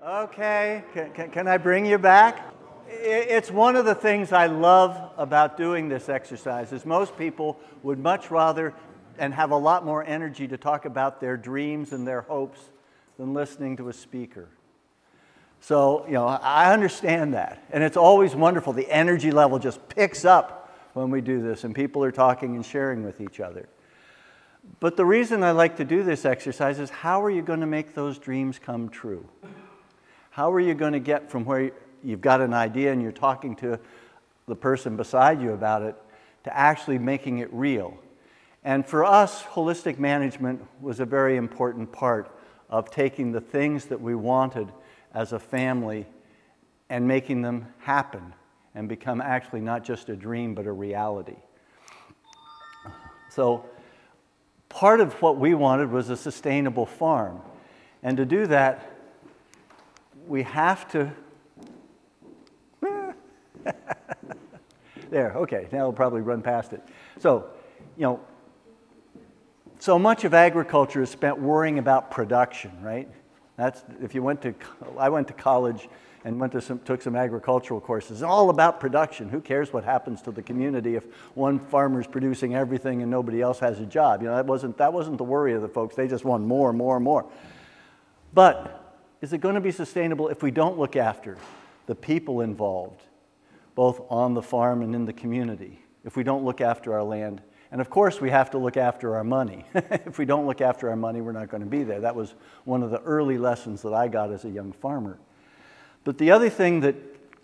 Okay, can I bring you back? It's one of the things I love about doing this exercise is most people would much rather and have a lot more energy to talk about their dreams and their hopes than listening to a speaker. So, I understand that. And it's always wonderful. The energy level just picks up when we do this and people are talking and sharing with each other. But the reason I like to do this exercise is how are you going to make those dreams come true? How are you going to get from where you've got an idea and you're talking to the person beside you about it to actually making it real? And for us, holistic management was a very important part of taking the things that we wanted as a family and making them happen and become actually not just a dream but a reality. So part of what we wanted was a sustainable farm. And to do that, we have to... There, okay, now we'll probably run past it. So, so much of agriculture is spent worrying about production, right? That's, if you went to, I went to college and took some agricultural courses. It's all about production. Who cares what happens to the community if one farmer's producing everything and nobody else has a job? That wasn't the worry of the folks. They just want more and more and more. But is it going to be sustainable if we don't look after the people involved, both on the farm and in the community, if we don't look after our land? And of course, we have to look after our money. If we don't look after our money, we're not going to be there. That was one of the early lessons that I got as a young farmer. But the other thing that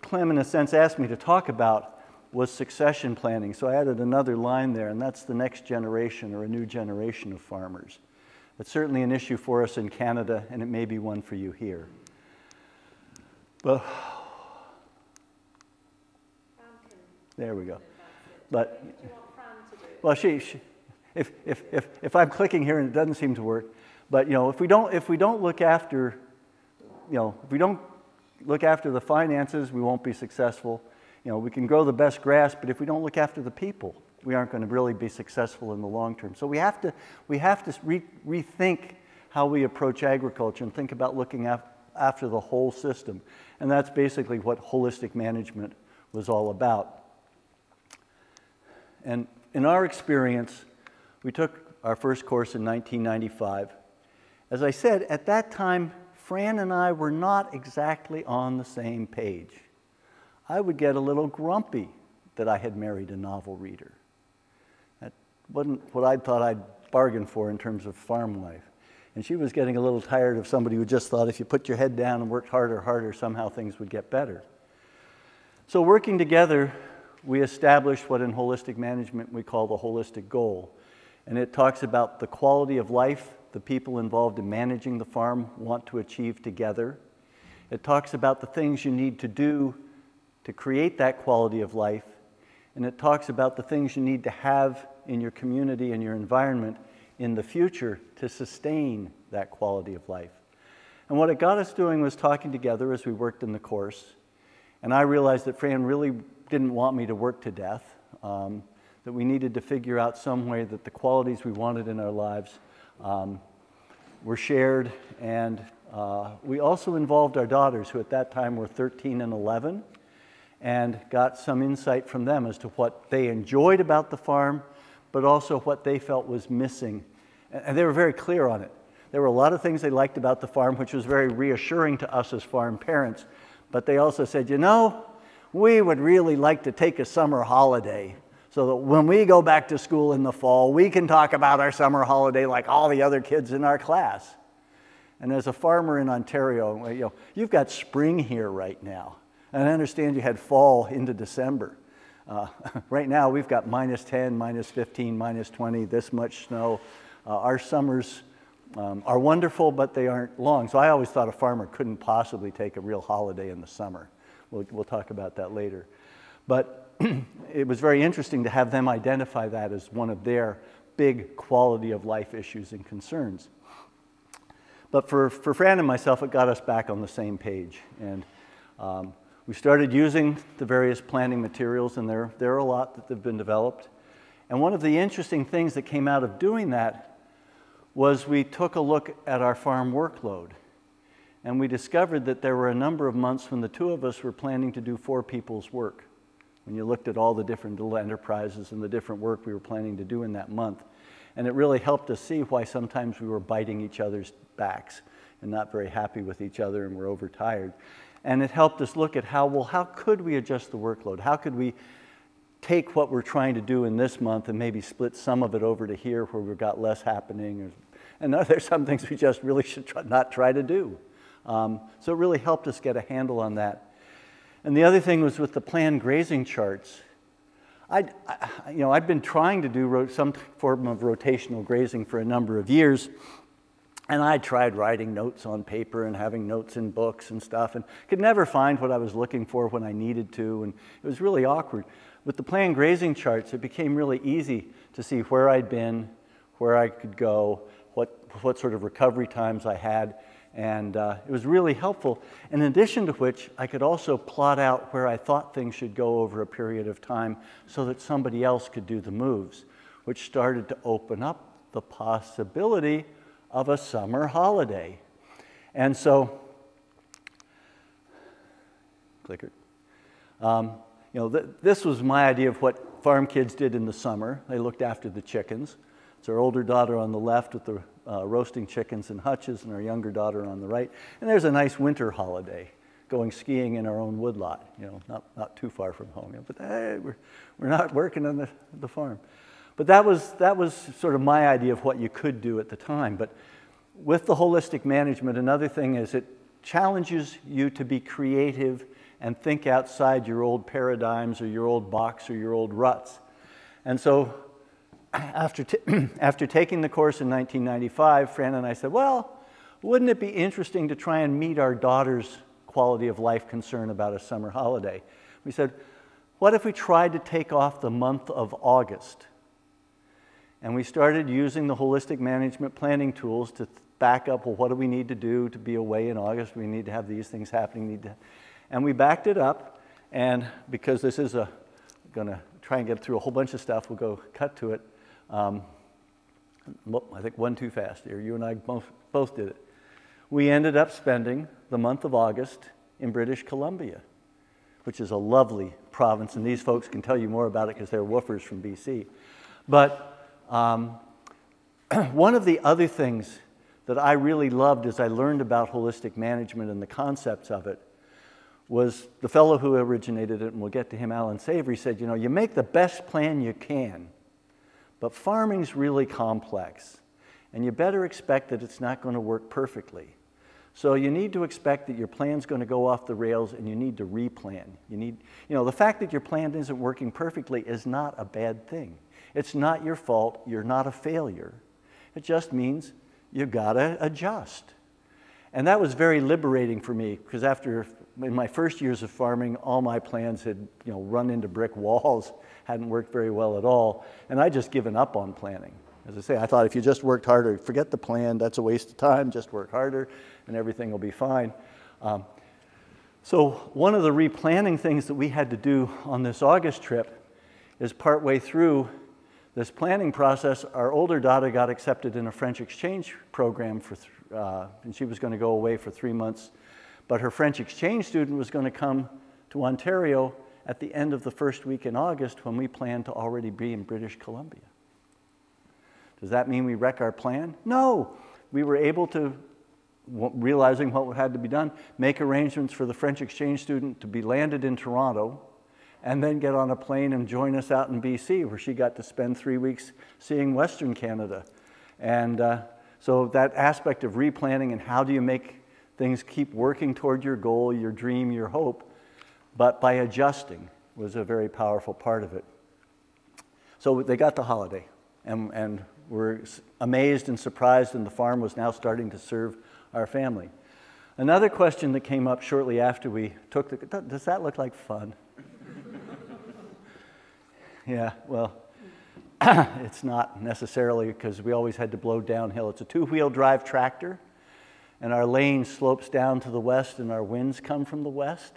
Clem, in a sense, asked me to talk about was succession planning. So I added another line there, and that's the next generation or a new generation of farmers. It's certainly an issue for us in Canada, and it may be one for you here. But there we go. But well, if I'm clicking here and it doesn't seem to work, but if we don't look after, if we don't look after the finances, we won't be successful. We can grow the best grass, but if we don't look after the people, we aren't going to really be successful in the long term. So we have to rethink how we approach agriculture and think about looking after the whole system. And that's basically what holistic management was all about. And in our experience, we took our first course in 1995. As I said, at that time, Fran and I were not exactly on the same page. I would get a little grumpy that I had married a novel reader. That wasn't what I thought I'd bargained for in terms of farm life. And she was getting a little tired of somebody who just thought if you put your head down and worked harder, somehow things would get better. So working together, we established what in holistic management we call the holistic goal. And it talks about the quality of life the people involved in managing the farm want to achieve together. It talks about the things you need to do to create that quality of life. And it talks about the things you need to have in your community and your environment in the future to sustain that quality of life. And what it got us doing was talking together as we worked in the course. And I realized that Fran really didn't want me to work to death, that we needed to figure out some way that the qualities we wanted in our lives were shared. And we also involved our daughters, who at that time were 13 and 11, and got some insight from them as to what they enjoyed about the farm, but also what they felt was missing. And they were very clear on it. There were a lot of things they liked about the farm, which was very reassuring to us as farm parents. But they also said, we would really like to take a summer holiday so that when we go back to school in the fall, we can talk about our summer holiday like all the other kids in our class. And as a farmer in Ontario, you've got spring here right now. And I understand you had fall into December. Right now, we've got -10, -15, -20, this much snow. Our summers are wonderful, but they aren't long. So I always thought a farmer couldn't possibly take a real holiday in the summer. We'll talk about that later. But it was very interesting to have them identify that as one of their big quality of life issues and concerns. But for Fran and myself, it got us back on the same page. And we started using the various planting materials, and there are a lot that have been developed. And one of the interesting things that came out of doing that was we took a look at our farm workload. and we discovered that there were a number of months when the two of us were planning to do 4 people's work. When you looked at all the different little enterprises and the different work we were planning to do in that month. And it really helped us see why sometimes we were biting each other's backs and not very happy with each other and were overtired. And it helped us look at how could we adjust the workload? How could we take what we're trying to do in this month and maybe split some of it over to here where we've got less happening? And there's some things we just really should not try to do. So it really helped us get a handle on that. And the other thing was with the planned grazing charts. I'd been trying to do some form of rotational grazing for a number of years, and I tried writing notes on paper and having notes in books and stuff, and could never find what I was looking for when I needed to, and it was really awkward. With the planned grazing charts, it became really easy to see where I'd been, where I could go, what sort of recovery times I had, and it was really helpful. In addition to which, I could also plot out where I thought things should go over a period of time so that somebody else could do the moves, which started to open up the possibility of a summer holiday. And so, clicker. This was my idea of what farm kids did in the summer. They looked after the chickens. It's our older daughter on the left with the roasting chickens in hutches, and our younger daughter on the right. And there's a nice winter holiday, going skiing in our own woodlot, not too far from home. But hey, we're not working on the farm. But that was sort of my idea of what you could do at the time. But with the holistic management, another thing is it challenges you to be creative and think outside your old paradigms or your old box or your old ruts. And so after taking the course in 1995, Fran and I said, well, wouldn't it be interesting to try and meet our daughter's quality of life concern about a summer holiday? We said, what if we tried to take off the month of August? And we started using the holistic management planning tools to back up, well, what do we need to do to be away in August? We need to have these things happening. And we backed it up, and because this is going to try and get through a whole bunch of stuff, we'll go cut to it. I think one too fast here. You and I both did it. We ended up spending the month of August in British Columbia, which is a lovely province, and these folks can tell you more about it because they're woofers from BC. But one of the other things that I really loved as I learned about holistic management and the concepts of it was the fellow who originated it, and we'll get to him, Alan Savory, said, you make the best plan you can, but farming's really complex, and you better expect that it's not going to work perfectly. So you need to expect that your plan's going to go off the rails, and you need to replan. The fact that your plan isn't working perfectly is not a bad thing. It's not your fault. You're not a failure. It just means you've got to adjust. And that was very liberating for me, because in my first years of farming, all my plans had run into brick walls, hadn't worked very well at all, and I'd just given up on planning. As I say, I thought if you just worked harder, forget the plan, that's a waste of time, just work harder, and everything will be fine. So one of the replanning things that we had to do on this August trip is partway through this planning process, our older daughter got accepted in a French exchange program and she was going to go away for 3 months. But her French exchange student was going to come to Ontario at the end of the first week in August when we planned to already be in British Columbia. Does that mean we wreck our plan? No. We were able to, realizing what had to be done, make arrangements for the French exchange student to be landed in Toronto and then get on a plane and join us out in BC, where she got to spend 3 weeks seeing Western Canada. And so that aspect of replanning and how do you make things keep working toward your goal, your dream, your hope, but by adjusting was a very powerful part of it. So they got the holiday, and were amazed and surprised, and the farm was now starting to serve our family. Another question that came up shortly after we took does that look like fun? Yeah, well, it's not necessarily, because we always had to blow downhill. It's a 2-wheel drive tractor, and our lane slopes down to the west, and our winds come from the west.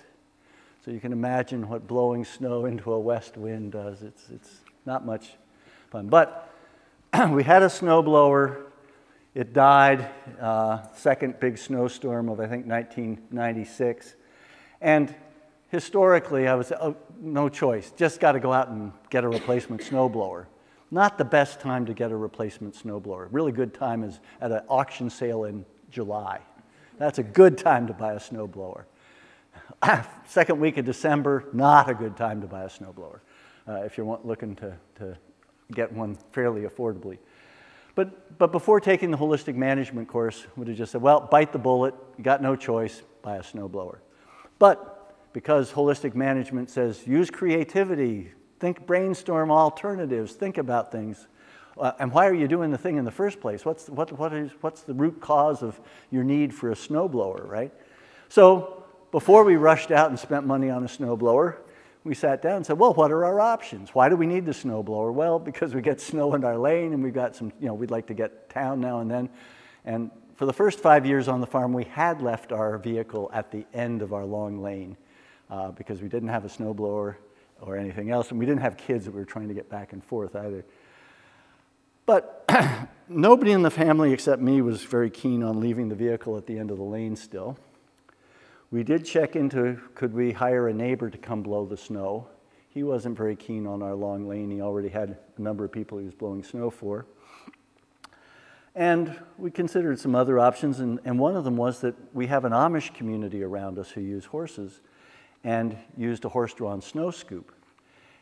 So you can imagine what blowing snow into a west wind does. It's not much fun. But we had a snowblower. It died, second big snowstorm of, I think, 1996. And historically, I was, no choice, just got to go out and get a replacement snowblower. Not the best time to get a replacement snowblower. Really good time is at an auction sale in July. That's a good time to buy a snowblower. Second week of December, not a good time to buy a snowblower if you're looking to get one fairly affordably. But before taking the holistic management course, would have just said, well, bite the bullet, you got no choice, buy a snowblower. But because holistic management says use creativity, brainstorm alternatives, think about things, and why are you doing the thing in the first place? What's the root cause of your need for a snowblower, right? So before we rushed out and spent money on a snowblower, we sat down and said, well, what are our options? Why do we need the snowblower? Well, because we get snow in our lane and we've got some, we'd like to get town now and then. And for the first 5 years on the farm, we had left our vehicle at the end of our long lane because we didn't have a snowblower or anything else, and we didn't have kids that we were trying to get back and forth either. But nobody in the family except me was very keen on leaving the vehicle at the end of the lane still. We did check into, could we hire a neighbor to come blow the snow? He wasn't very keen on our long lane. He already had a number of people he was blowing snow for. And we considered some other options, and one of them was that we have an Amish community around us who use horses and used a horse-drawn snow scoop.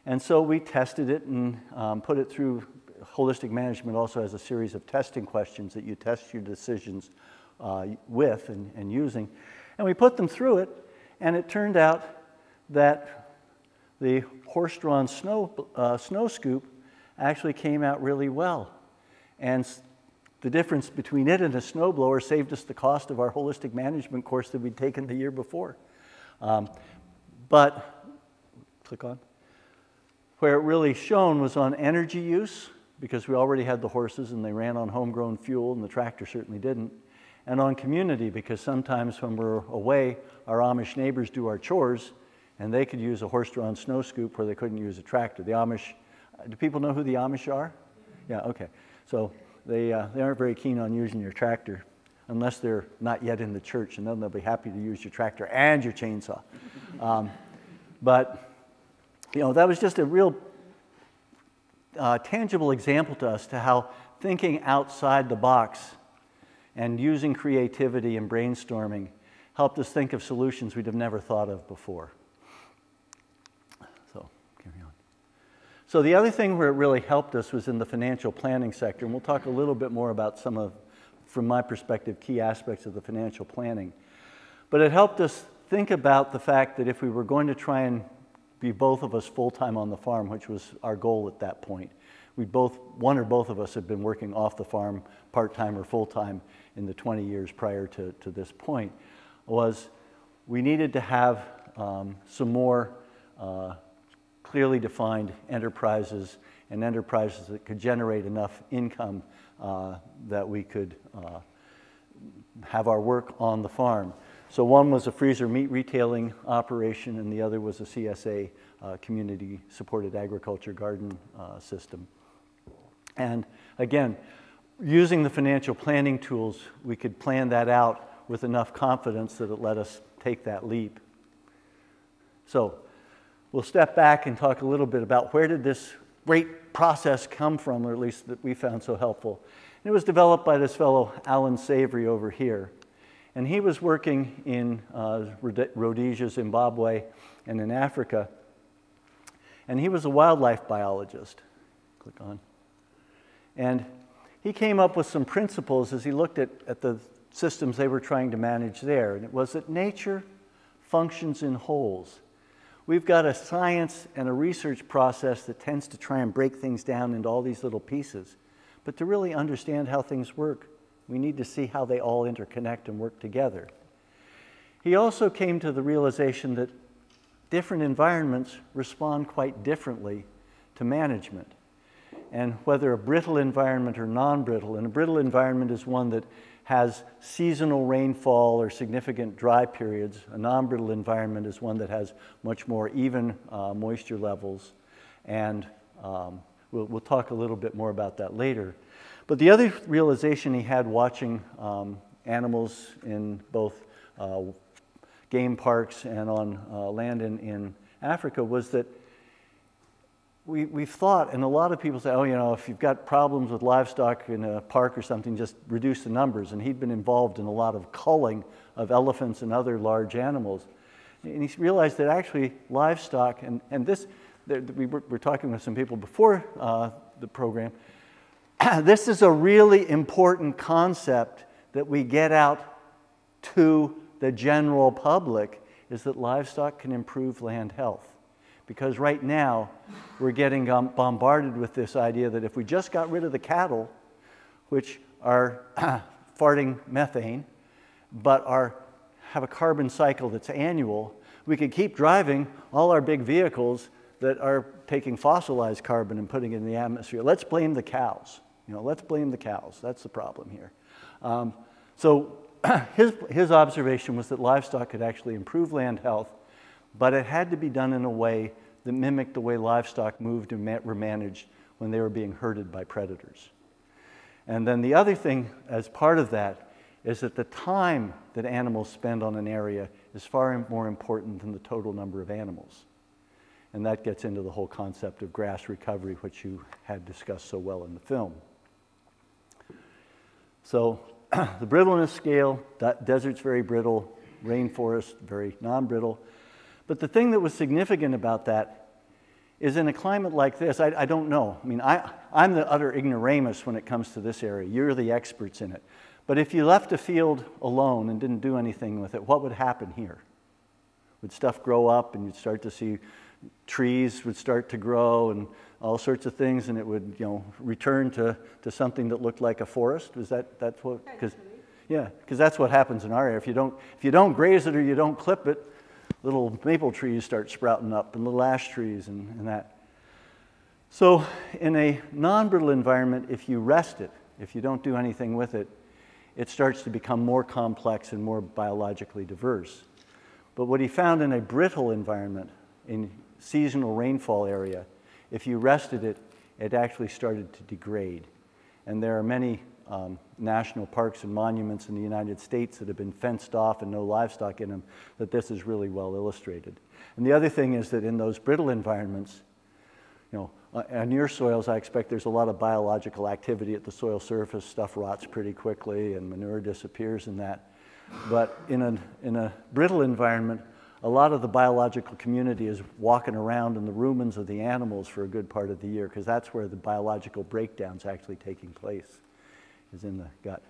And so we tested it and put it through. Holistic management also has a series of testing questions that you test your decisions with and using. And we put them through it, and it turned out that the horse-drawn snow scoop actually came out really well. And the difference between it and a snowblower saved us the cost of our holistic management course that we'd taken the year before. But, click on, where it really shone was on energy use, because we already had the horses and they ran on homegrown fuel, and the tractor certainly didn't. And on community, because sometimes when we're away, our Amish neighbors do our chores, and they could use a horse-drawn snow scoop where they couldn't use a tractor. The Amish, do people know who the Amish are? Yeah, okay. So they aren't very keen on using your tractor unless they're not yet in the church, and then they'll be happy to use your tractor and your chainsaw. But, that was just a real tangible example to us to how thinking outside the box and using creativity and brainstorming helped us think of solutions we'd have never thought of before. So, carry on. So the other thing where it really helped us was in the financial planning sector, and we'll talk a little bit more about some of, from my perspective, key aspects of the financial planning. But it helped us think about the fact that if we were going to try and be both of us full-time on the farm, which was our goal at that point, one or both of us had been working off the farm part-time or full-time in the 20 years prior to this point, was we needed to have some more clearly defined enterprises and enterprises that could generate enough income that we could have our work on the farm. So one was a freezer meat retailing operation, and the other was a CSA, community-supported agriculture garden system. And again, using the financial planning tools, we could plan that out with enough confidence that it let us take that leap. So we'll step back and talk a little bit about where did this great process come from, or at least that we found so helpful. And it was developed by this fellow, Alan Savory, over here. And he was working in Rhodesia, Zimbabwe, and in Africa. And he was a wildlife biologist. Click on. And he came up with some principles as he looked at the systems they were trying to manage there. And it was that nature functions in wholes. We've got a science and a research process that tends to try and break things down into all these little pieces. But to really understand how things work, we need to see how they all interconnect and work together. He also came to the realization that different environments respond quite differently to management. And whether a brittle environment or non-brittle, and a brittle environment is one that has seasonal rainfall or significant dry periods. A non-brittle environment is one that has much more even moisture levels. And we'll talk a little bit more about that later. But the other realization he had watching animals in both game parks and on land in Africa was that we've thought, and a lot of people say, oh, you know, if you've got problems with livestock in a park or something, just reduce the numbers. And he'd been involved in a lot of culling of elephants and other large animals. And he realized that actually livestock, and this, we were talking with some people before the program, this is a really important concept that we get out to the general public, is that livestock can improve land health. Because right now, we're getting bombarded with this idea that if we just got rid of the cattle, which are farting methane, but have a carbon cycle that's annual, we could keep driving all our big vehicles that are taking fossilized carbon and putting it in the atmosphere. Let's blame the cows. You know, let's blame the cows. That's the problem here. So his observation was that livestock could actually improve land health, but it had to be done in a way that mimicked the way livestock moved and were managed when they were being herded by predators. And then the other thing as part of that is that the time that animals spend on an area is far more important than the total number of animals. And that gets into the whole concept of grass recovery, which you had discussed so well in the film. So the brittleness scale, desert's very brittle, rainforest very non-brittle. But the thing that was significant about that is in a climate like this, I don't know. I mean, I'm the utter ignoramus when it comes to this area. You're the experts in it. But if you left a field alone and didn't do anything with it, what would happen here? Would stuff grow up and you'd start to see trees would start to grow and all sorts of things, and it would, you know, return to something that looked like a forest? Is that's what? Because that's what happens in our area. If you don't graze it or you don't clip it, little maple trees start sprouting up and little ash trees and that. So in a non-brittle environment, if you rest it, if you don't do anything with it, it starts to become more complex and more biologically diverse. But what he found in a brittle environment, in seasonal rainfall area, if you rested it, it actually started to degrade. And there are many national parks and monuments in the United States that have been fenced off and no livestock in them, that this is really well illustrated. And the other thing is that in those brittle environments, you know, on your soils, I expect there's a lot of biological activity at the soil surface. Stuff rots pretty quickly and manure disappears in that. But in a brittle environment, a lot of the biological community is walking around in the rumens of the animals for a good part of the year, because that's where the biological breakdown's actually taking place, is in the gut.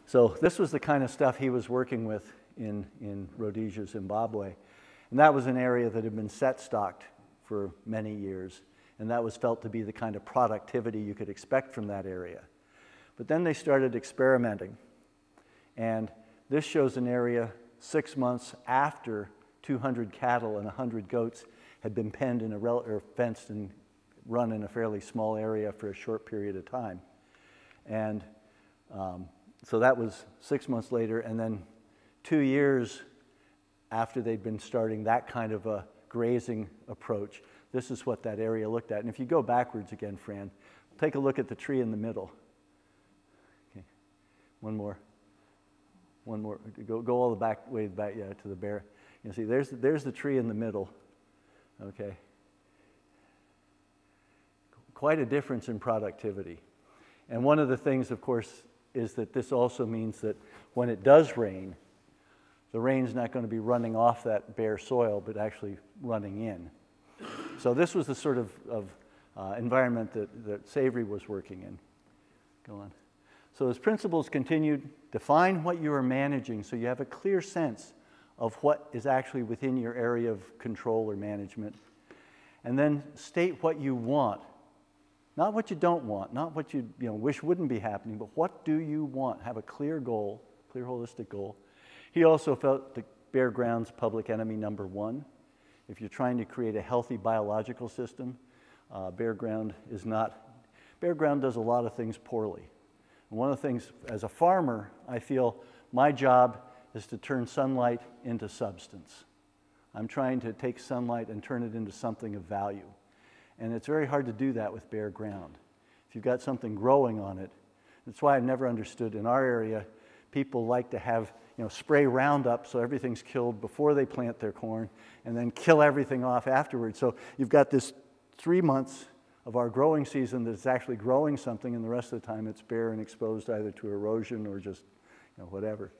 So this was the kind of stuff he was working with in Rhodesia, Zimbabwe. And that was an area that had been set stocked for many years, and that was felt to be the kind of productivity you could expect from that area. But then they started experimenting, and this shows an area 6 months after 200 cattle and 100 goats had been penned in or fenced and run in a fairly small area for a short period of time. And so that was 6 months later, and then 2 years after they'd been starting that kind of a grazing approach, this is what that area looked at. And if you go backwards again, Fran, take a look at the tree in the middle. Okay, one more. Go all the way back, yeah, to the bear. You see, there's the tree in the middle. Okay. Quite a difference in productivity. And one of the things, of course, is that this also means that when it does rain, the rain's not going to be running off that bare soil, but actually running in. So this was the sort of environment that Savory was working in. Go on. So his principles continued: define what you are managing so you have a clear sense of what is actually within your area of control or management. And then state what you want. Not what you don't want, not what you wish wouldn't be happening, but what do you want? Have a clear goal, clear holistic goal. He also felt that bare ground's public enemy number one. If you're trying to create a healthy biological system, bare ground is not. Bare ground does a lot of things poorly. And one of the things, as a farmer, I feel my job is to turn sunlight into substance. I'm trying to take sunlight and turn it into something of value. And it's very hard to do that with bare ground. if you've got something growing on it. That's why I've never understood in our area, people like to have, spray Roundup so everything's killed before they plant their corn and then kill everything off afterwards. So you've got this 3 months of our growing season that's actually growing something, and the rest of the time it's bare and exposed either to erosion or just whatever.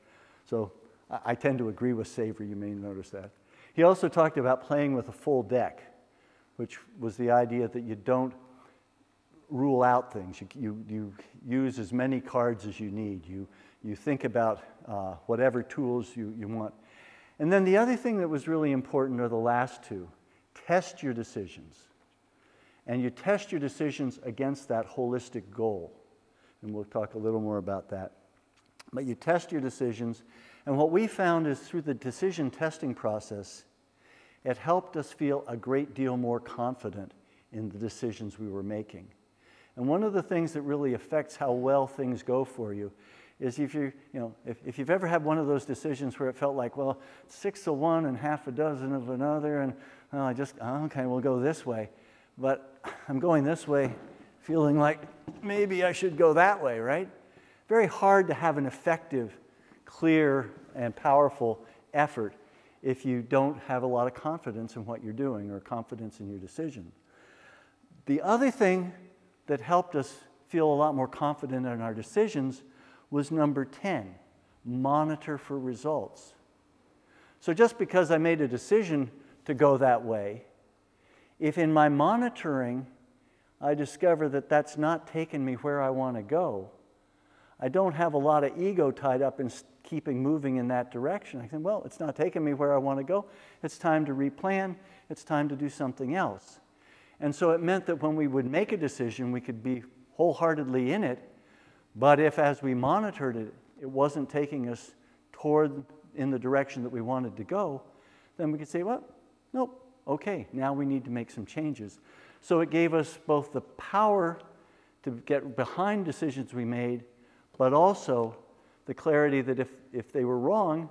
So I tend to agree with Savory, you may notice that. He also talked about playing with a full deck, which was the idea that you don't rule out things. You use as many cards as you need. You think about whatever tools you want. And then the other thing that was really important are the last two. Test your decisions. And you test your decisions against that holistic goal. And we'll talk a little more about that. But you test your decisions. And what we found is through the decision testing process, it helped us feel a great deal more confident in the decisions we were making. And one of the things that really affects how well things go for you is if you've ever had one of those decisions where it felt like, well, 6 of one and half a dozen of another, and well, okay, we'll go this way. But I'm going this way, feeling like maybe I should go that way, right? Very hard to have an effective, clear, and powerful effort if you don't have a lot of confidence in what you're doing or confidence in your decision. The other thing that helped us feel a lot more confident in our decisions was number 10, monitor for results. So just because I made a decision to go that way, if in my monitoring I discover that that's not taking me where I want to go, I don't have a lot of ego tied up in keeping moving in that direction. I think, well, it's not taking me where I want to go. It's time to replan. It's time to do something else. And so it meant that when we would make a decision, we could be wholeheartedly in it. But if, as we monitored it, it wasn't taking us in the direction that we wanted to go, then we could say, well, nope, okay, now we need to make some changes. So it gave us both the power to get behind decisions we made, but also the clarity that if they were wrong,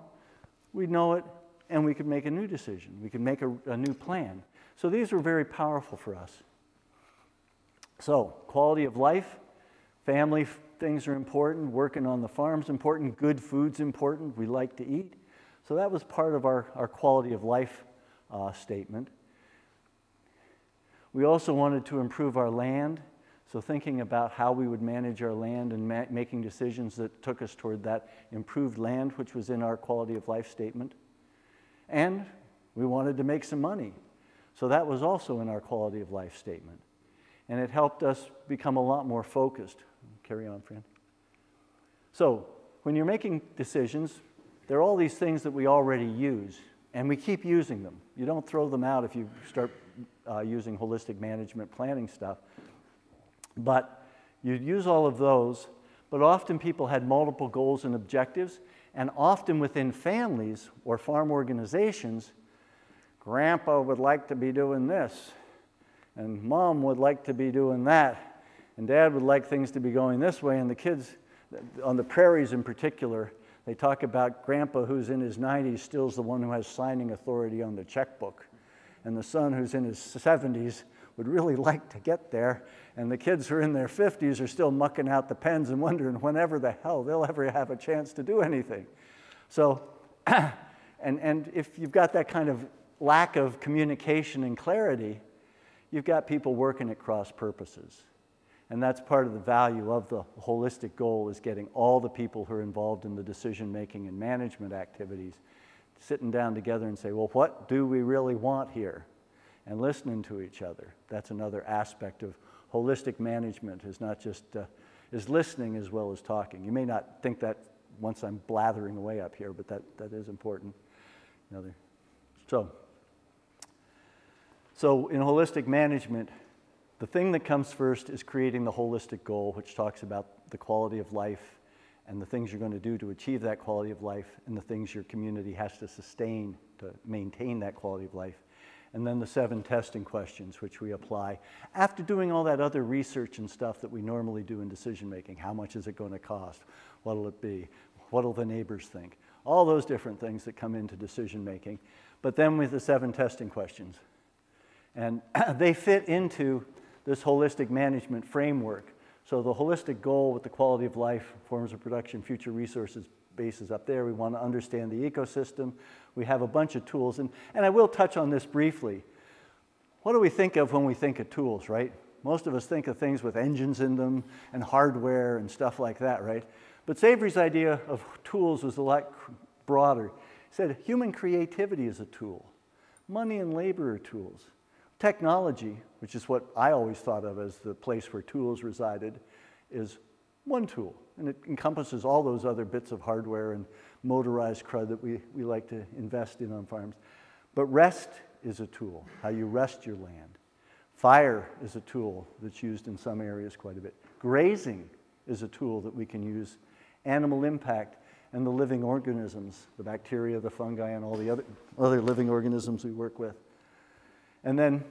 we'd know it and we could make a new decision. We could make a new plan. So these were very powerful for us. So quality of life, family things are important, working on the farm's important, good food's important, we like to eat. So that was part of our quality of life statement. We also wanted to improve our land. So thinking about how we would manage our land and making decisions that took us toward that improved land, which was in our quality of life statement. And we wanted to make some money. So that was also in our quality of life statement. And it helped us become a lot more focused. Carry on, Fran. So when you're making decisions, there are all these things that we already use, and we keep using them. You don't throw them out if you start using holistic management planning stuff. But you use all of those, but often people had multiple goals and objectives, and often within families or farm organizations, Grandpa would like to be doing this, and Mom would like to be doing that, and Dad would like things to be going this way, and the kids, on the prairies in particular, they talk about Grandpa who's in his 90s still is the one who has signing authority on the checkbook, and the son who's in his 70s would really like to get there, and the kids who are in their 50s are still mucking out the pens and wondering whenever the hell they'll ever have a chance to do anything. So, and if you've got that kind of lack of communication and clarity, you've got people working at cross purposes. And that's part of the value of the holistic goal, is getting all the people who are involved in the decision-making and management activities sitting down together and say, well, what do we really want here? And listening to each other. That's another aspect of holistic management, is not just is listening as well as talking. You may not think that once I'm blathering away up here, but that is important. So in holistic management, the thing that comes first is creating the holistic goal, which talks about the quality of life and the things you're going to do to achieve that quality of life, and the things your community has to sustain to maintain that quality of life. And then the 7 testing questions, which we apply after doing all that other research and stuff that we normally do in decision making. How much is it going to cost? What'll it be? What'll the neighbors think? All those different things that come into decision making. But then with the 7 testing questions. And they fit into this holistic management framework. So the holistic goal with the quality of life, forms of production, future resources bases up there. We want to understand the ecosystem. We have a bunch of tools. And I will touch on this briefly. What do we think of when we think of tools, right? Most of us think of things with engines in them and hardware and stuff like that, right? But Savory's idea of tools was a lot broader. He said human creativity is a tool. Money and labor are tools. Technology, which is what I always thought of as the place where tools resided, is one tool. And it encompasses all those other bits of hardware and motorized crud that we like to invest in on farms. But rest is a tool, how you rest your land. Fire is a tool that's used in some areas quite a bit. Grazing is a tool that we can use. Animal impact and the living organisms, the bacteria, the fungi, and all the other living organisms we work with. And then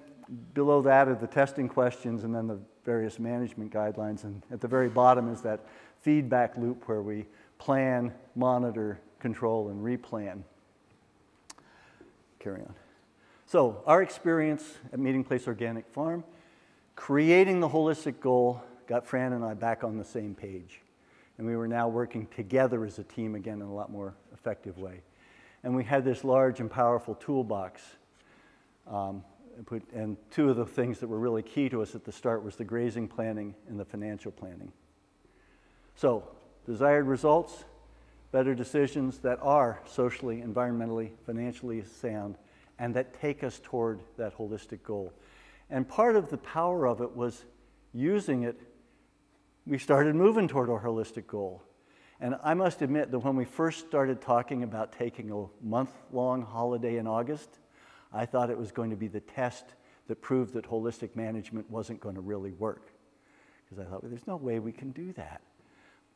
below that are the testing questions and then the various management guidelines. And at the very bottom is that feedback loop where we plan, monitor, control, and replan. Carry on. So our experience at Meeting Place Organic Farm, creating the holistic goal, got Fran and I back on the same page. And we were now working together as a team again in a lot more effective way. And we had this large and powerful toolbox. And two of the things that were really key to us at the start was the grazing planning and the financial planning. So, desired results, better decisions that are socially, environmentally, financially sound, and that take us toward that holistic goal. And part of the power of it was using it. We started moving toward our holistic goal. And I must admit that when we first started talking about taking a month-long holiday in August, I thought it was going to be the test that proved that holistic management wasn't going to really work. Because I thought, well, there's no way we can do that.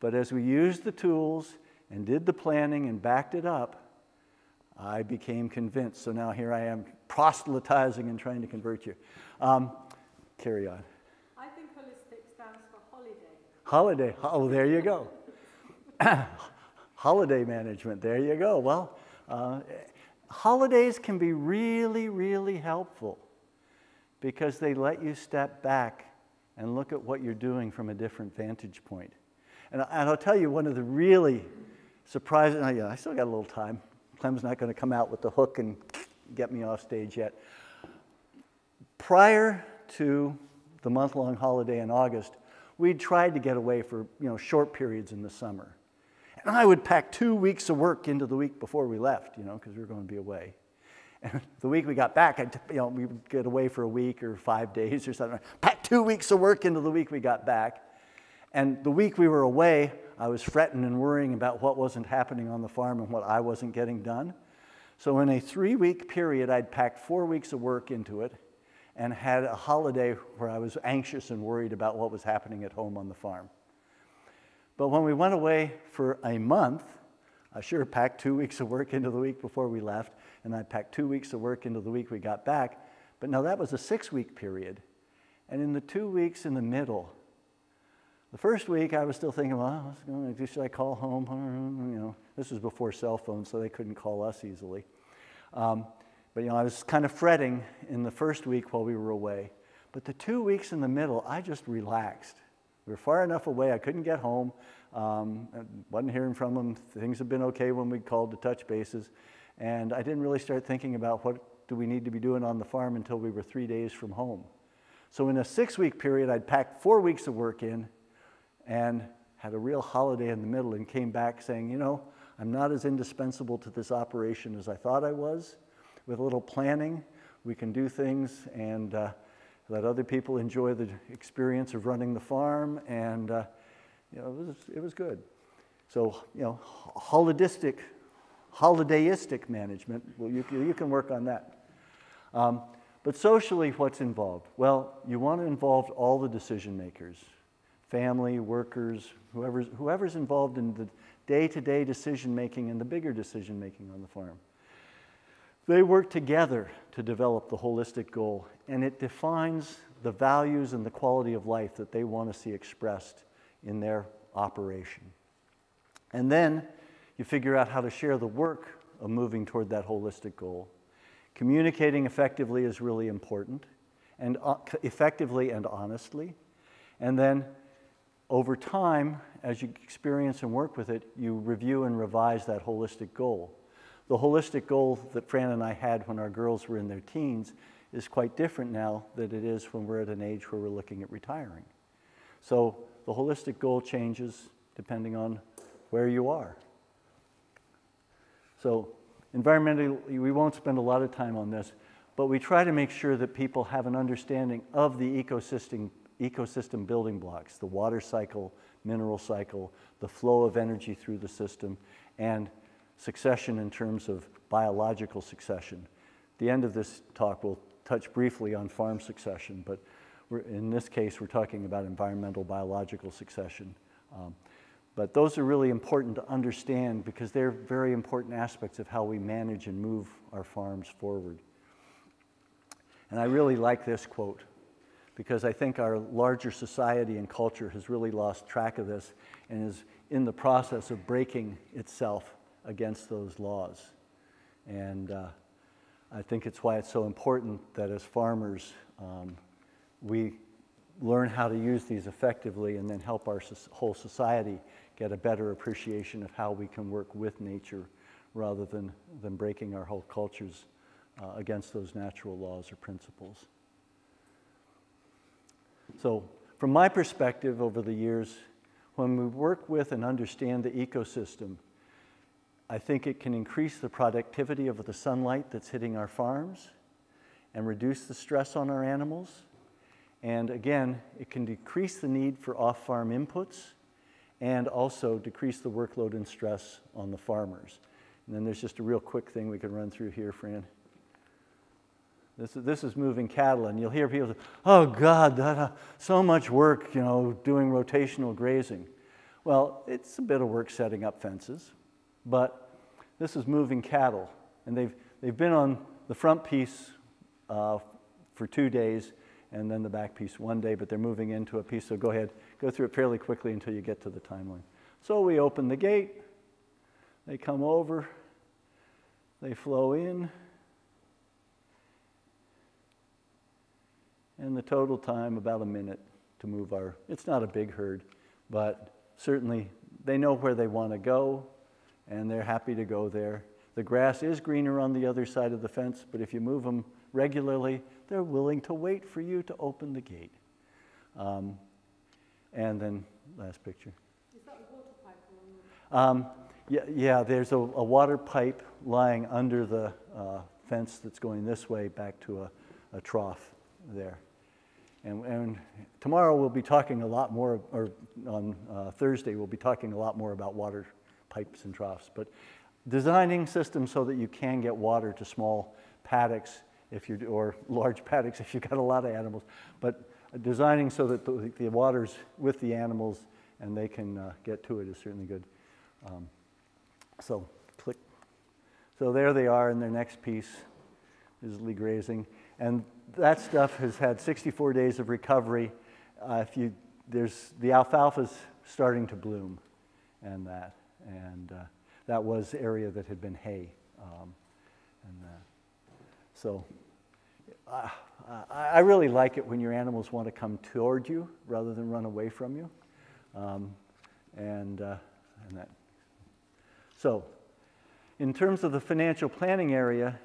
But as we used the tools and did the planning and backed it up, I became convinced. So now here I am proselytizing and trying to convert you. Carry on. I think holistic stands for holiday. Holiday. Oh, there you go. Holiday management. There you go. Well, holidays can be really, really helpful because they let you step back and look at what you're doing from a different vantage point. And I'll tell you one of the really surprising, I still got a little time. Clem's not going to come out with the hook and get me off stage yet. Prior to the month-long holiday in August, we'd tried to get away for short periods in the summer. And I would pack 2 weeks of work into the week before we left, because we were going to be away. And the week we got back, we would get away for a week or 5 days or something. Pack 2 weeks of work into the week we got back. And the week we were away, I was fretting and worrying about what wasn't happening on the farm and what I wasn't getting done. So in a 3-week period, I'd packed 4 weeks of work into it and had a holiday where I was anxious and worried about what was happening at home on the farm. But when we went away for a month, I sure packed 2 weeks of work into the week before we left, and I packed 2 weeks of work into the week we got back. But now that was a 6-week period. And in the 2 weeks in the middle, the first week I was still thinking, well, should I call home? This was before cell phones, so they couldn't call us easily. But I was kind of fretting in the first week while we were away. But the 2 weeks in the middle, I just relaxed. We were far enough away, I couldn't get home. Wasn't hearing from them. Things had been okay when we called to touch bases. And I didn't really start thinking about what do we need to be doing on the farm until we were 3 days from home. So in a 6-week period, I'd packed 4 weeks of work in and had a real holiday in the middle and came back saying, I'm not as indispensable to this operation as I thought I was. With a little planning, we can do things and let other people enjoy the experience of running the farm, and it was good. So, holidayistic management, well, you can work on that. But socially, what's involved? Well, you want to involve all the decision makers, family, workers, whoever's involved in the day-to-day decision-making and the bigger decision-making on the farm. They work together to develop the holistic goal, and it defines the values and the quality of life that they want to see expressed in their operation. And then you figure out how to share the work of moving toward that holistic goal. Communicating effectively is really important, and effectively and honestly. And then over time, as you experience and work with it, you review and revise that holistic goal. The holistic goal that Fran and I had when our girls were in their teens is quite different now than it is when we're at an age where we're looking at retiring. So the holistic goal changes depending on where you are. So environmentally, we won't spend a lot of time on this, but we try to make sure that people have an understanding of the ecosystem building blocks, the water cycle, mineral cycle, the flow of energy through the system, and succession in terms of biological succession. At the end of this talk, we'll touch briefly on farm succession, but in this case, we're talking about environmental biological succession. But those are really important to understand because they're very important aspects of how we manage and move our farms forward. And I really like this quote because I think our larger society and culture has really lost track of this and is in the process of breaking itself against those laws. And I think it's why it's so important that as farmers, we learn how to use these effectively and then help our whole society get a better appreciation of how we can work with nature rather than breaking our whole cultures against those natural laws or principles. So from my perspective over the years, when we work with and understand the ecosystem, I think it can increase the productivity of the sunlight that's hitting our farms and reduce the stress on our animals. And again, it can decrease the need for off-farm inputs and also decrease the workload and stress on the farmers. And then there's just a real quick thing we can run through here, Fran. This is moving cattle, and you'll hear people say, oh God, so much work, you know, doing rotational grazing. Well, it's a bit of work setting up fences, but this is moving cattle, and they've been on the front piece for 2 days, and then the back piece 1 day, but they're moving into a piece, so go ahead, go through it fairly quickly until you get to the timeline. So we open the gate, they come over, they flow in, and the total time about a minute to move our, it's not a big herd, but certainly they know where they want to go, and they're happy to go there. The grass is greener on the other side of the fence, but if you move them regularly, they're willing to wait for you to open the gate. And then, last picture. Is that a water pipe? Yeah, there's a water pipe lying under the fence that's going this way back to a trough there. And tomorrow we'll be talking a lot more, or on Thursday we'll be talking a lot more about water pipes and troughs. But designing systems so that you can get water to small paddocks or large paddocks if you've got a lot of animals, but designing so that the water's with the animals and they can get to it is certainly good. So click. So there they are in their next piece, is grazing. And that stuff has had 64 days of recovery. The alfalfa's starting to bloom, and that was area that had been hay, so I really like it when your animals want to come toward you rather than run away from you, and that. So, in terms of the financial planning area,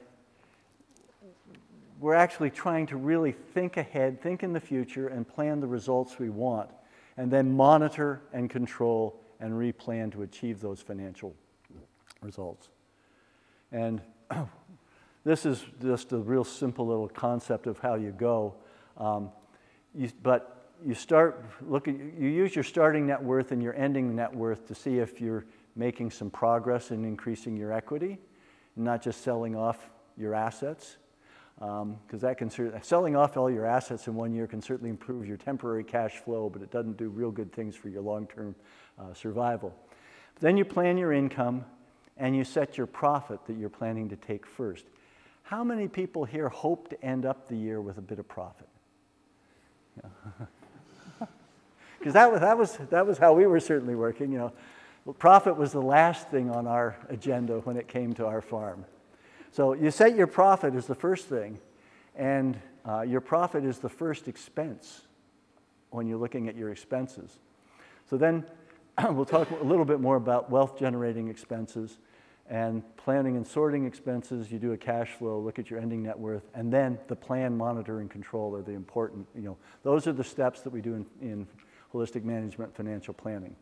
we're actually trying to really think ahead, think in the future, and plan the results we want, and then monitor and control and replan to achieve those financial results. And this is just a real simple little concept of how you go. But you start looking, you use your starting net worth and your ending net worth to see if you're making some progress in increasing your equity, and not just selling off your assets. Because selling off all your assets in 1 year can certainly improve your temporary cash flow, but it doesn't do real good things for your long-term survival. Then you plan your income, and you set your profit that you're planning to take first. How many people here hope to end up the year with a bit of profit? Because that was how we were certainly working. You know, well, profit was the last thing on our agenda when it came to our farm. So you set your profit as the first thing, and your profit is the first expense when you're looking at your expenses. So then we'll talk a little bit more about wealth-generating expenses and planning and sorting expenses. You do a cash flow, look at your ending net worth, and then the plan, monitor, and control are the important, those are the steps that we do in holistic management financial planning.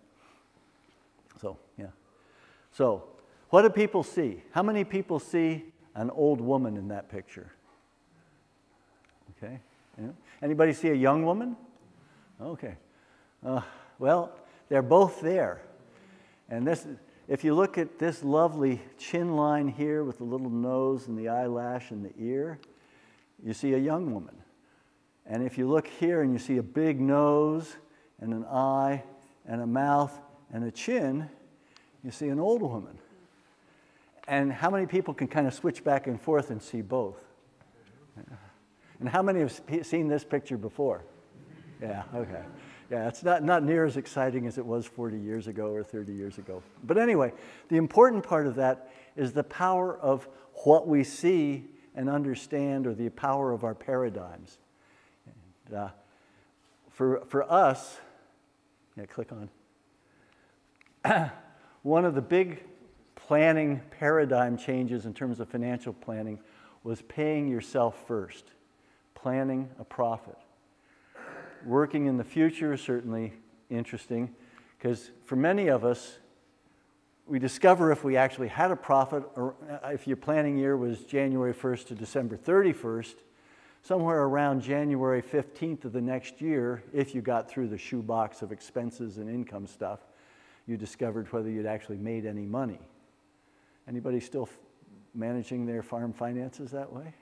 So, yeah. So, what do people see? How many people see an old woman in that picture? Okay. Yeah. Anybody see a young woman? Okay. Well, they're both there. And this, if you look at this lovely chin line here with the little nose and the eyelash and the ear, you see a young woman. And if you look here and you see a big nose and an eye and a mouth and a chin, you see an old woman. And how many people can kind of switch back and forth and see both? And how many have seen this picture before? Yeah, okay. Yeah, it's not near as exciting as it was 40 years ago or 30 years ago. But anyway, the important part of that is the power of what we see and understand, or the power of our paradigms. And, for us, yeah, click on. One of the big planning paradigm changes in terms of financial planning was paying yourself first, planning a profit. Working in the future is certainly interesting, because for many of us, we discover if we actually had a profit, or if your planning year was January 1st to December 31st, somewhere around January 15th of the next year, if you got through the shoebox of expenses and income stuff, you discovered whether you'd actually made any money. Anybody still managing their farm finances that way?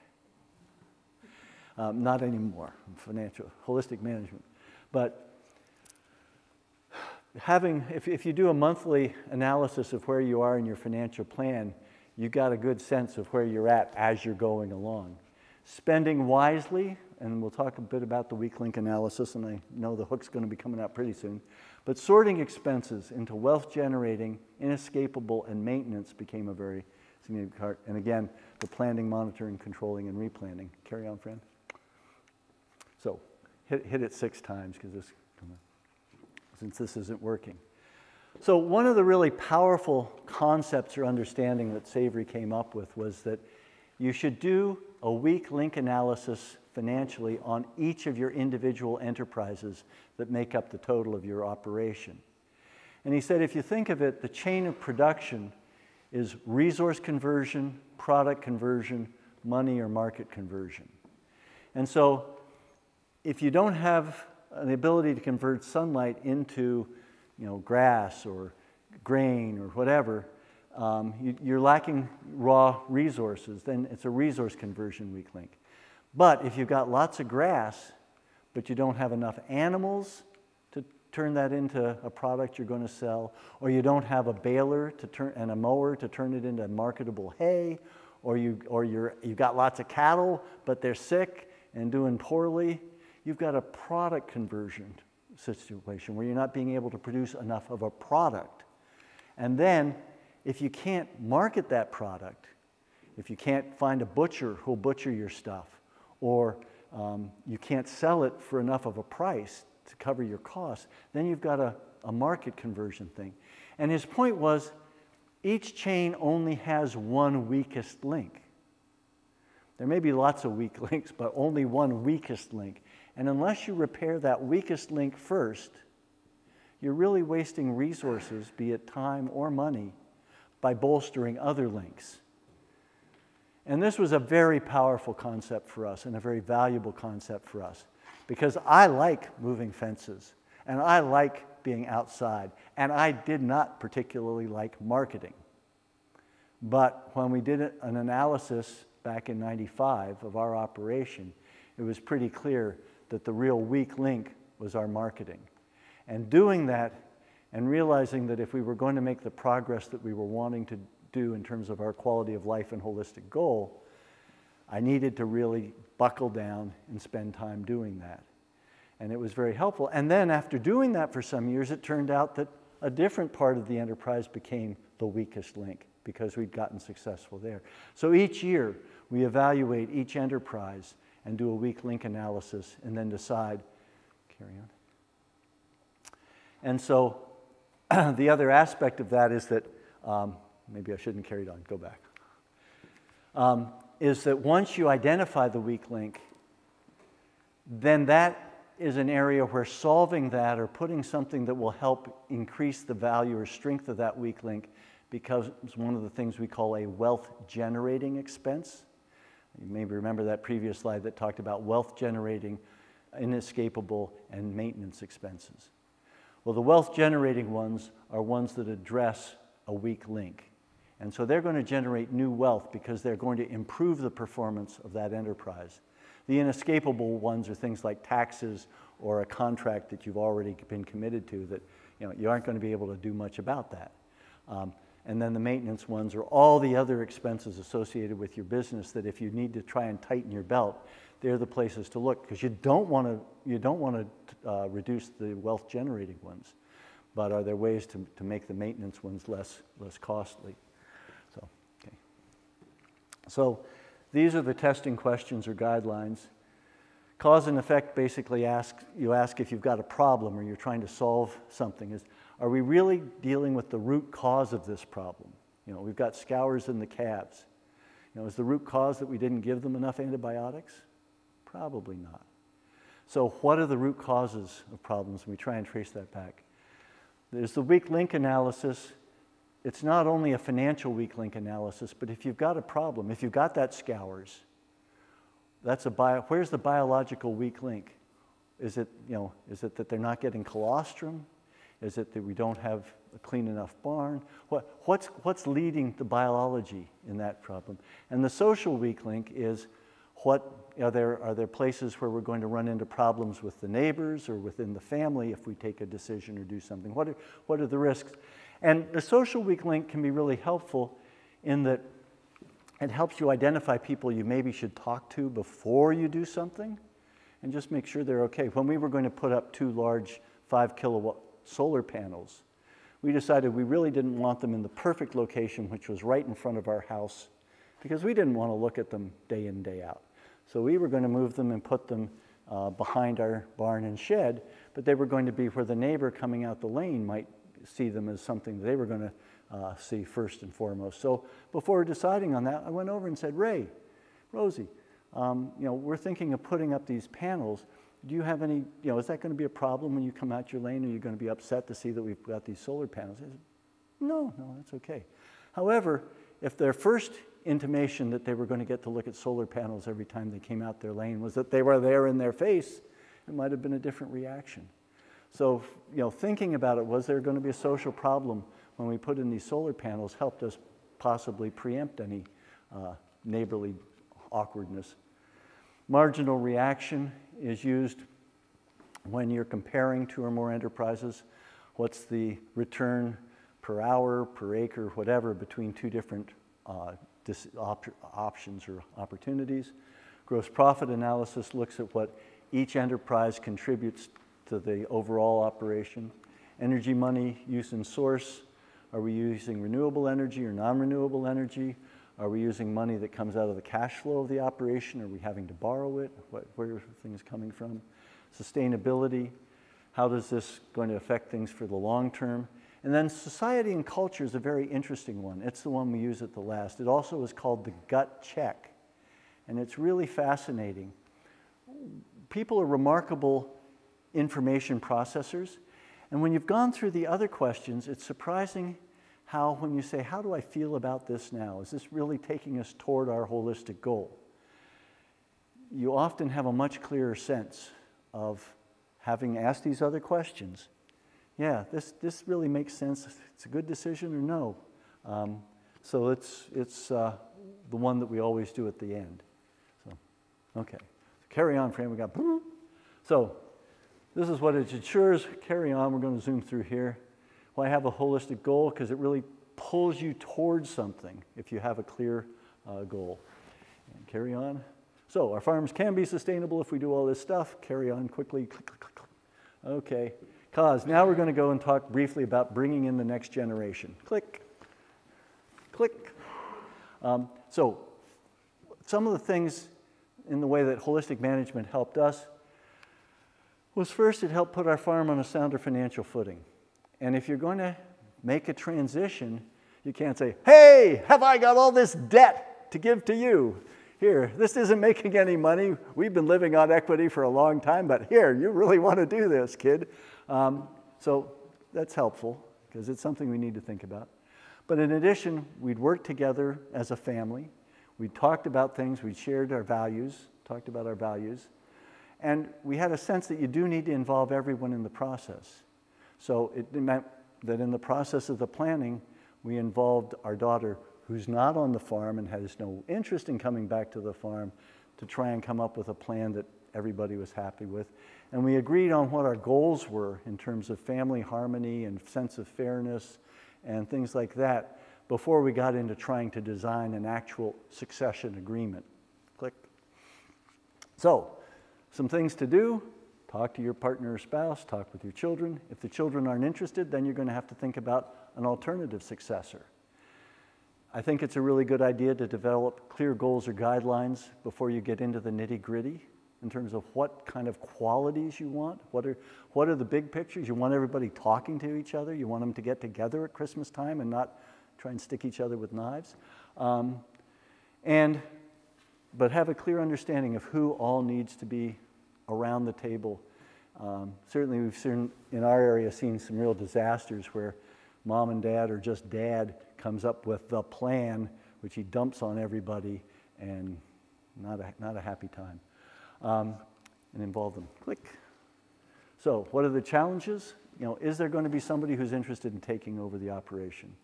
Not anymore, financial, holistic management. But if you do a monthly analysis of where you are in your financial plan, you got a good sense of where you're at as you're going along. Spending wisely, and we'll talk a bit about the weak link analysis, and I know the hook's going to be coming out pretty soon, but sorting expenses into wealth-generating, inescapable, and maintenance became a very significant part. And again, the planning, monitoring, controlling, and replanning. Carry on, friend. So hit it 6 times, since this isn't working. So one of the really powerful concepts or understanding that Savory came up with was that you should do a weak link analysis financially on each of your individual enterprises that make up the total of your operation. And he said, if you think of it, the chain of production is resource conversion, product conversion, money or market conversion. And so if you don't have the ability to convert sunlight into, grass or grain or whatever, you're lacking raw resources, then it's a resource conversion weak link. But if you've got lots of grass, but you don't have enough animals to turn that into a product you're going to sell, or you don't have a baler and a mower to turn it into marketable hay, or you've got lots of cattle, but they're sick and doing poorly, you've got a product conversion situation where you're not being able to produce enough of a product. And then, if you can't market that product, if you can't find a butcher who'll butcher your stuff, or you can't sell it for enough of a price to cover your costs, then you've got a market conversion thing. And his point was, each chain only has one weakest link. There may be lots of weak links, but only one weakest link. And unless you repair that weakest link first, you're really wasting resources, be it time or money, by bolstering other links. And this was a very powerful concept for us and a very valuable concept for us, because I like moving fences and I like being outside, and I did not particularly like marketing. But when we did an analysis back in '95 of our operation, it was pretty clear that the real weak link was our marketing. And doing that and realizing that if we were going to make the progress that we were wanting to do in terms of our quality of life and holistic goal, I needed to really buckle down and spend time doing that. And it was very helpful. And then after doing that for some years, it turned out that a different part of the enterprise became the weakest link because we'd gotten successful there. So each year, we evaluate each enterprise and do a weak link analysis and then decide, carry on. And so the other aspect of that is that, maybe I shouldn't carry it on, go back, is that once you identify the weak link, then that is an area where solving that or putting something that will help increase the value or strength of that weak link becomes one of the things we call a wealth generating expense. You maybe remember that previous slide that talked about wealth generating, inescapable, and maintenance expenses. Well, the wealth generating ones are ones that address a weak link. And so they're going to generate new wealth because they're going to improve the performance of that enterprise. The inescapable ones are things like taxes or a contract that you've already been committed to that you aren't going to be able to do much about that. And then the maintenance ones are all the other expenses associated with your business that if you need to try and tighten your belt, they're the places to look because you don't want to reduce the wealth generating ones, but are there ways to make the maintenance ones less costly? So these are the testing questions or guidelines. Cause and effect basically you ask if you've got a problem or you're trying to solve something. Are we really dealing with the root cause of this problem? We've got scours in the calves. Is the root cause that we didn't give them enough antibiotics? Probably not. So what are the root causes of problems? And we try and trace that back. There's the weak link analysis. It's not only a financial weak link analysis, but if you've got a problem, if you've got that scours, where's the biological weak link? Is it that they're not getting colostrum? Is it that we don't have a clean enough barn? What's leading the biology in that problem? And the social weak link is are there places where we're going to run into problems with the neighbors or within the family if we take a decision or do something? What are the risks? And the social weak link can be really helpful in that it helps you identify people you maybe should talk to before you do something and just make sure they're okay. When we were going to put up 2 large 5-kilowatt solar panels, we decided we really didn't want them in the perfect location, which was right in front of our house, because we didn't want to look at them day in, day out. So we were going to move them and put them behind our barn and shed, but they were going to be where the neighbor coming out the lane might see them as something they were going to see first and foremost. So before deciding on that, I went over and said, Rosie, we're thinking of putting up these panels. Do you have any, is that going to be a problem when you come out your lane? Are you going to be upset to see that we've got these solar panels? I said, no, that's okay. However, if their first intimation that they were going to get to look at solar panels every time they came out their lane was that they were there in their face, it might have been a different reaction. So, thinking about it, was there going to be a social problem when we put in these solar panels, helped us possibly preempt any neighborly awkwardness. Marginal reaction is used when you're comparing 2 or more enterprises. What's the return per hour, per acre, whatever, between 2 different options or opportunities. Gross profit analysis looks at what each enterprise contributes to the overall operation. Energy money use and source. Are we using renewable energy or non-renewable energy? Are we using money that comes out of the cash flow of the operation? Are we having to borrow it? Where are things coming from? Sustainability. How does this going to affect things for the long term? And then society and culture is a very interesting one. It's the one we use at the last. It also is called the gut check. And it's really fascinating. People are remarkable information processors. And when you've gone through the other questions, it's surprising how, when you say, how do I feel about this now? Is this really taking us toward our holistic goal? You often have a much clearer sense of having asked these other questions. Yeah, this really makes sense. It's a good decision or no. So it's the one that we always do at the end. So, okay. Carry on, Fran. We got. So this is what it ensures. Carry on. We're going to zoom through here. Why have a holistic goal? Because it really pulls you towards something if you have a clear goal. And carry on. So our farms can be sustainable if we do all this stuff. Carry on quickly. Click, click, click, click. Okay. Cause now we're going to go and talk briefly about bringing in the next generation. Click. Click. So some of the things in the way that holistic management helped us. was first, it helped put our farm on a sounder financial footing. And if you're going to make a transition, you can't say, hey, have I got all this debt to give to you? Here, this isn't making any money. We've been living on equity for a long time, but here, you really want to do this, kid. So that's helpful because it's something we need to think about. But in addition, we'd worked together as a family. We talked about things, we shared our values, talked about our values. And we had a sense that you do need to involve everyone in the process. So it meant that in the process of the planning, we involved our daughter, who's not on the farm and has no interest in coming back to the farm, to try and come up with a plan that everybody was happy with. And we agreed on what our goals were in terms of family harmony and sense of fairness and things like that before we got into trying to design an actual succession agreement. Click. So, some things to do: talk to your partner or spouse, talk with your children. If the children aren't interested, then you're going to have to think about an alternative successor. I think it's a really good idea to develop clear goals or guidelines before you get into the nitty-gritty in terms of what kind of qualities you want. What are the big pictures? You want everybody talking to each other. You want them to get together at Christmas time and not try and stick each other with knives. But have a clear understanding of who all needs to be around the table. Certainly we've seen, in our area, seen some real disasters where mom and dad, or just dad, comes up with the plan, which he dumps on everybody, and not a happy time. And involve them. Click. So what are the challenges? Is there going to be somebody who's interested in taking over the operation?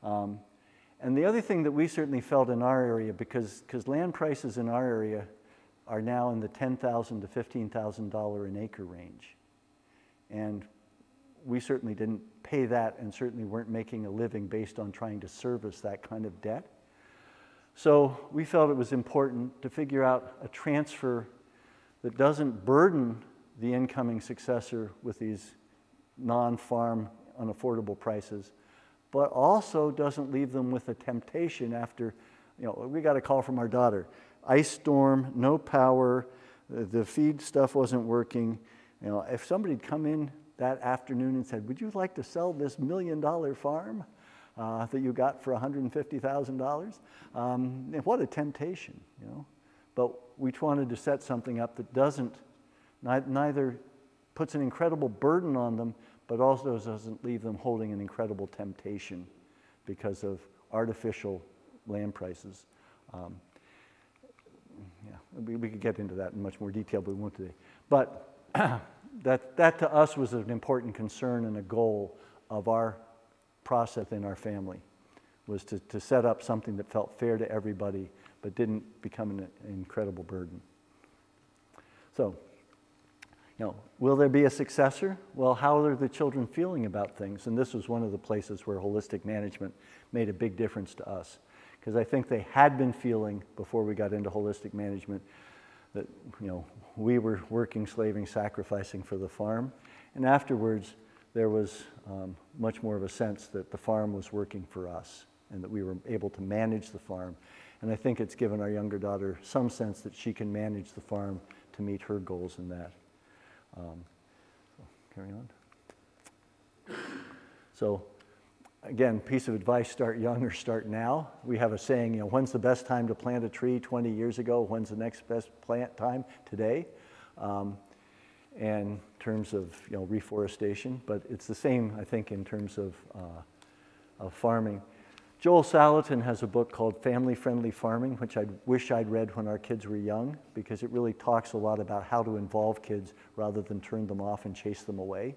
And the other thing that we certainly felt in our area, because land prices in our area are now in the $10,000 to $15,000 an acre range. And we certainly didn't pay that and certainly weren't making a living based on trying to service that kind of debt. So we felt it was important to figure out a transfer that doesn't burden the incoming successor with these non-farm, unaffordable prices, but also doesn't leave them with a temptation after, we got a call from our daughter. Ice storm, no power, the feed stuff wasn't working. If somebody had come in that afternoon and said, would you like to sell this $1 million farm that you got for $150,000? What a temptation, But we wanted to set something up that neither puts an incredible burden on them, but also doesn't leave them holding an incredible temptation because of artificial land prices. We could get into that in much more detail, but we won't today. But that to us was an important concern and a goal of our process in our family, was to set up something that felt fair to everybody, but didn't become an incredible burden. So, will there be a successor? Well, how are the children feeling about things? And this was one of the places where holistic management made a big difference to us, because I think they had been feeling, before we got into holistic management, that we were working, slaving, sacrificing for the farm. And afterwards, there was much more of a sense that the farm was working for us and that we were able to manage the farm. And I think it's given our younger daughter some sense that she can manage the farm to meet her goals in that. So carry on. So again, piece of advice: start young or start now. We have a saying, when's the best time to plant a tree? 20 years ago. When's the next best plant time? Today. And in terms of reforestation, but it's the same, I think, in terms of farming. Joel Salatin has a book called Family Friendly Farming, which I wish I'd read when our kids were young, because it really talks a lot about how to involve kids rather than turn them off and chase them away.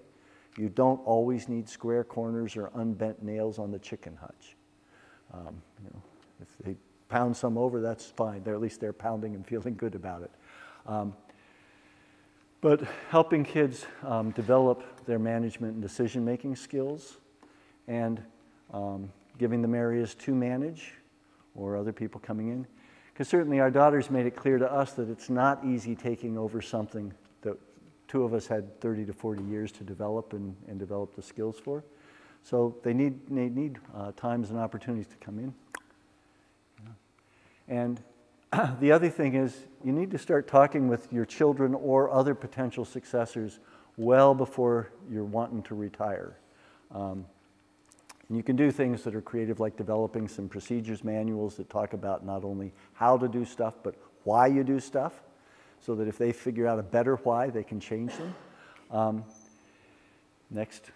You don't always need square corners or unbent nails on the chicken hutch. If they pound some over, that's fine. At least they're pounding and feeling good about it. But helping kids develop their management and decision-making skills, and giving them areas to manage or other people coming in. Because certainly our daughters made it clear to us that it's not easy taking over something that two of us had 30 to 40 years to develop and develop the skills for. So they need times and opportunities to come in. And The other thing is you need to start talking with your children or other potential successors well before you're wanting to retire. And you can do things that are creative, like developing some procedures manuals that talk about not only how to do stuff, but why you do stuff, so that if they figure out a better why, they can change them. Next.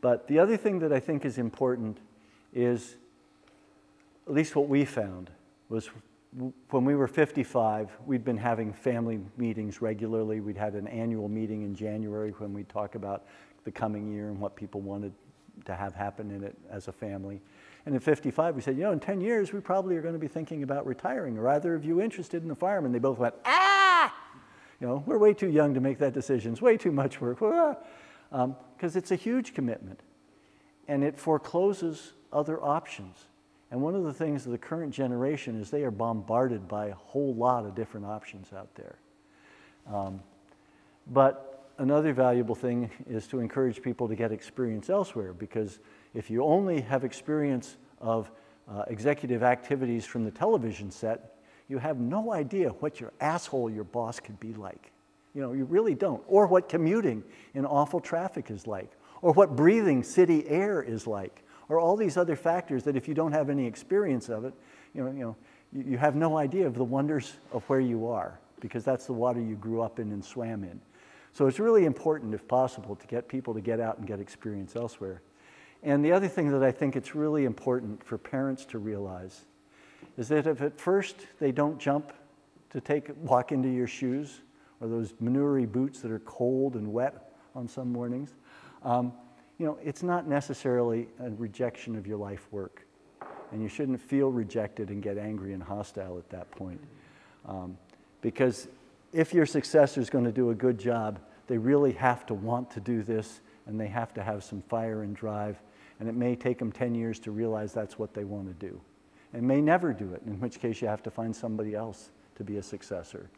But the other thing that I think is important is, at least what we found, was when we were 55, we'd been having family meetings regularly. We'd had an annual meeting in January when we'd talk about the coming year and what people wanted to have happen in it as a family. And at 55, we said, in 10 years, we probably are going to be thinking about retiring. Are either of you interested in the farm? And they both went, ah! We're way too young to make that decision. It's way too much work. Because it's a huge commitment. And it forecloses other options. And one of the things of the current generation is they are bombarded by a whole lot of different options out there. But another valuable thing is to encourage people to get experience elsewhere, because if you only have experience of executive activities from the television set, you have no idea what your boss could be like. You really don't. Or what commuting in awful traffic is like. Or what breathing city air is like. Or all these other factors that if you don't have any experience of it, you have no idea of the wonders of where you are, because that's the water you grew up in and swam in. So it's really important, if possible, to get people to get out and get experience elsewhere. And the other thing that I think it's really important for parents to realize is that if at first they don't jump to walk into your shoes, or those manure boots that are cold and wet on some mornings, it's not necessarily a rejection of your life work. And you shouldn't feel rejected and get angry and hostile at that point. Because if your successor is going to do a good job, they really have to want to do this, and they have to have some fire and drive. And it may take them 10 years to realize that's what they want to do. And may never do it, in which case you have to find somebody else to be a successor.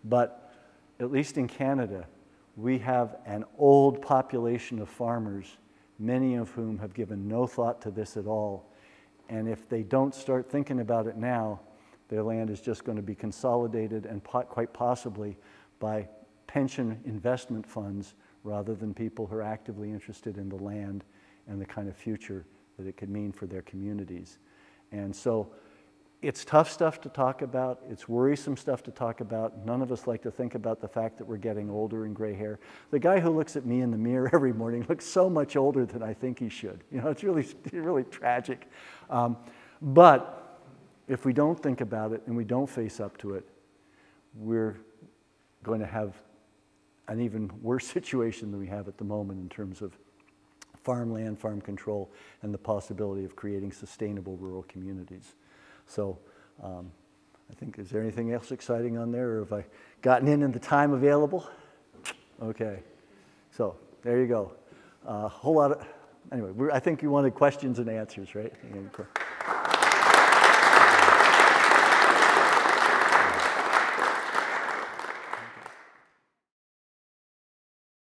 But at least in Canada, we have an old population of farmers, many of whom have given no thought to this at all. And if they don't start thinking about it now, their land is just going to be consolidated, and quite possibly by pension investment funds rather than people who are actively interested in the land and the kind of future that it could mean for their communities. And so it's tough stuff to talk about. It's worrisome stuff to talk about. None of us like to think about the fact that we're getting older and gray hair. The guy who looks at me in the mirror every morning looks so much older than I think he should. It's really tragic. But if we don't think about it and we don't face up to it, we're going to have an even worse situation than we have at the moment in terms of farmland, farm control, and the possibility of creating sustainable rural communities. So I think, is there anything else exciting on there, or have I gotten in the time available? Okay. So there you go. A whole lot of, anyway, I think you wanted questions and answers, right?